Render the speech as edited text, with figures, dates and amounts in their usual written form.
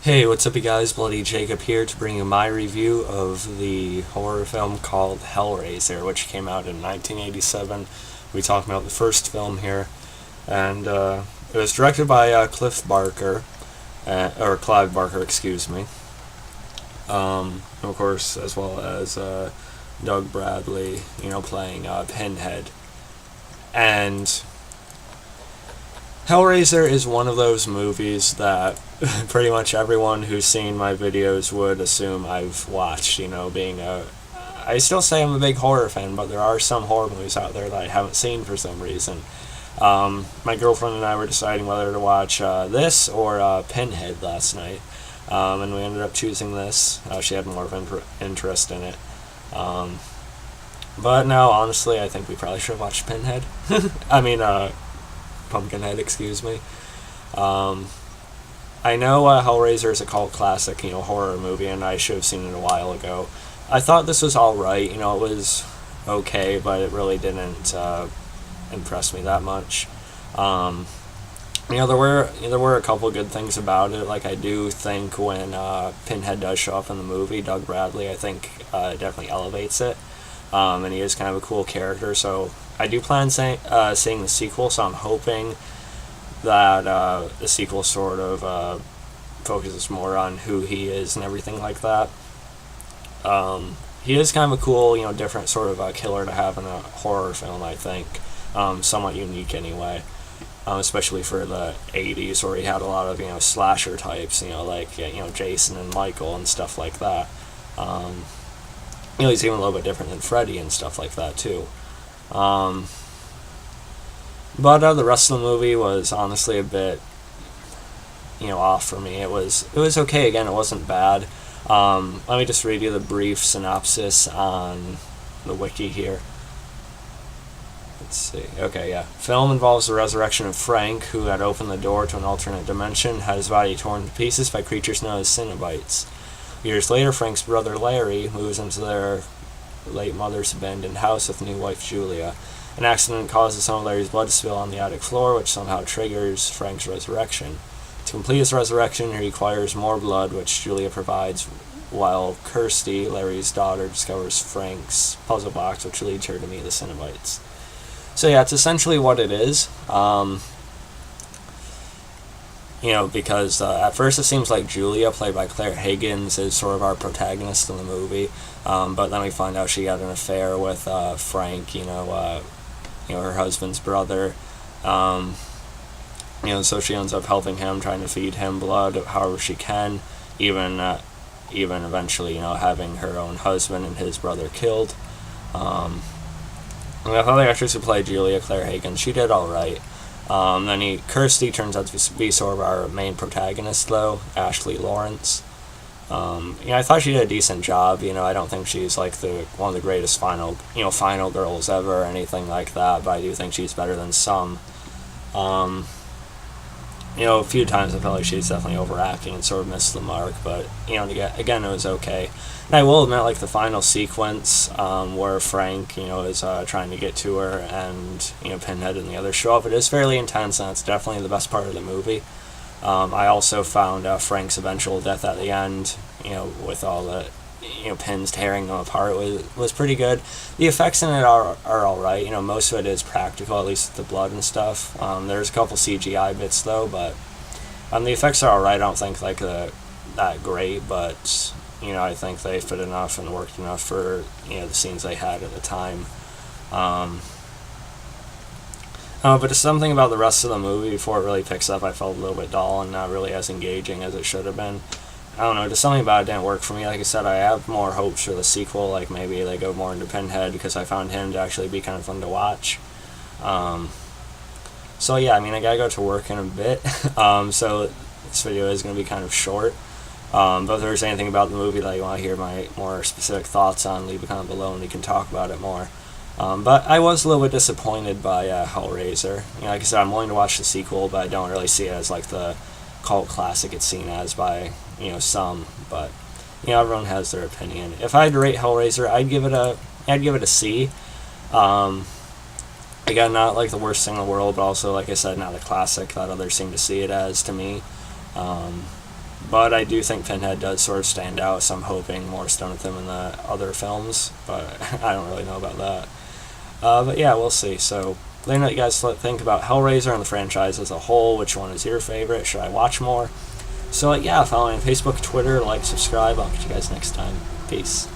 Hey, what's up, you guys? Bloody Jacob here to bring you my review of the horror film called Hellraiser, which came out in 1987. We talked about the first film here, and it was directed by Clive Barker, or Clive Barker, excuse me. Of course, as well as Doug Bradley, playing Pinhead. And Hellraiser is one of those movies that pretty much everyone who's seen my videos would assume I've watched, being I still say I'm a big horror fan, but there are some horror movies out there that I haven't seen for some reason. My girlfriend and I were deciding whether to watch this or Pinhead last night, and we ended up choosing this. She had more of interest in it. But no, honestly, I think we probably should have watched Pinhead. I mean, Pumpkinhead, excuse me. I know Hellraiser is a cult classic, horror movie, and I should have seen it a while ago. I thought this was alright, it was okay, but it really didn't impress me that much. There were a couple good things about it. Like, I do think when Pinhead does show up in the movie, Doug Bradley, I think definitely elevates it. And he is kind of a cool character, so I do plan seeing the sequel, so I'm hoping that the sequel sort of focuses more on who he is and everything like that. He is kind of a cool, different sort of killer to have in a horror film, I think. Somewhat unique anyway, especially for the 80s, where he had a lot of, slasher types, like, Jason and Michael and stuff like that. He's even a little bit different than Freddy and stuff like that, too. But the rest of the movie was honestly a bit, off for me. It was okay. Again, it wasn't bad. Let me just read you the brief synopsis on the wiki here. Let's see. Okay, yeah. Film involves the resurrection of Frank, who had opened the door to an alternate dimension, had his body torn to pieces by creatures known as Cenobites. Years later, Frank's brother Larry moves into their late mother's abandoned house with new wife Julia. An accident causes some of Larry's blood to spill on the attic floor, which somehow triggers Frank's resurrection. To complete his resurrection, he requires more blood, which Julia provides, while Kirsty, Larry's daughter, discovers Frank's puzzle box, which leads her to meet the Cenobites. So yeah, it's essentially what it is. Because at first it seems like Julia, played by Clare Higgins, is sort of our protagonist in the movie, but then we find out she had an affair with Frank, her husband's brother, so she ends up helping him, trying to feed him blood however she can, even eventually, having her own husband and his brother killed. And I thought the actress who played Julia, Clare Higgins, she did alright. Then Kirsty turns out to be sort of our main protagonist, though, Ashley Laurence. I thought she did a decent job. I don't think she's like one of the greatest final girls ever or anything like that, but I do think she's better than some. A few times I felt like she's definitely overacting and sort of missed the mark, but again, it was okay. And I will admit, like, the final sequence where Frank, is trying to get to her, and Pinhead and the others show up, it is fairly intense, and it's definitely the best part of the movie. I also found Frank's eventual death at the end, with all the pins tearing them apart, was pretty good. The effects in it are alright. Most of it is practical, at least with the blood and stuff. There's a couple CGI bits though, but the effects are alright. I don't think like that great, but I think they fit enough and worked enough for the scenes they had at the time. But just something about the rest of the movie before it really picks up, I felt a little bit dull and not really as engaging as it should have been. I don't know, just something about it didn't work for me. Like I said, I have more hopes for the sequel, like maybe they go more into Pinhead, because I found him to actually be kind of fun to watch. So yeah, I gotta go to work in a bit, so this video is going to be kind of short. But if there's anything about the movie that you want to hear my more specific thoughts on, leave it kind of below and we can talk about it more. But I was a little bit disappointed by Hellraiser. Like I said, I'm willing to watch the sequel, but I don't really see it as like the cult classic it's seen as by some. But everyone has their opinion. If I had to rate Hellraiser, I'd give it a C. Again, not like the worst thing in the world, but also, like I said, not a classic that others seem to see it as to me. But I do think Pinhead does sort of stand out, so I'm hoping more is done with him in the other films, but I don't really know about that. But yeah, we'll see. So let me know what you guys think about Hellraiser and the franchise as a whole. Which one is your favorite? Should I watch more? So yeah, follow me on Facebook, Twitter, like, subscribe. I'll catch you guys next time. Peace.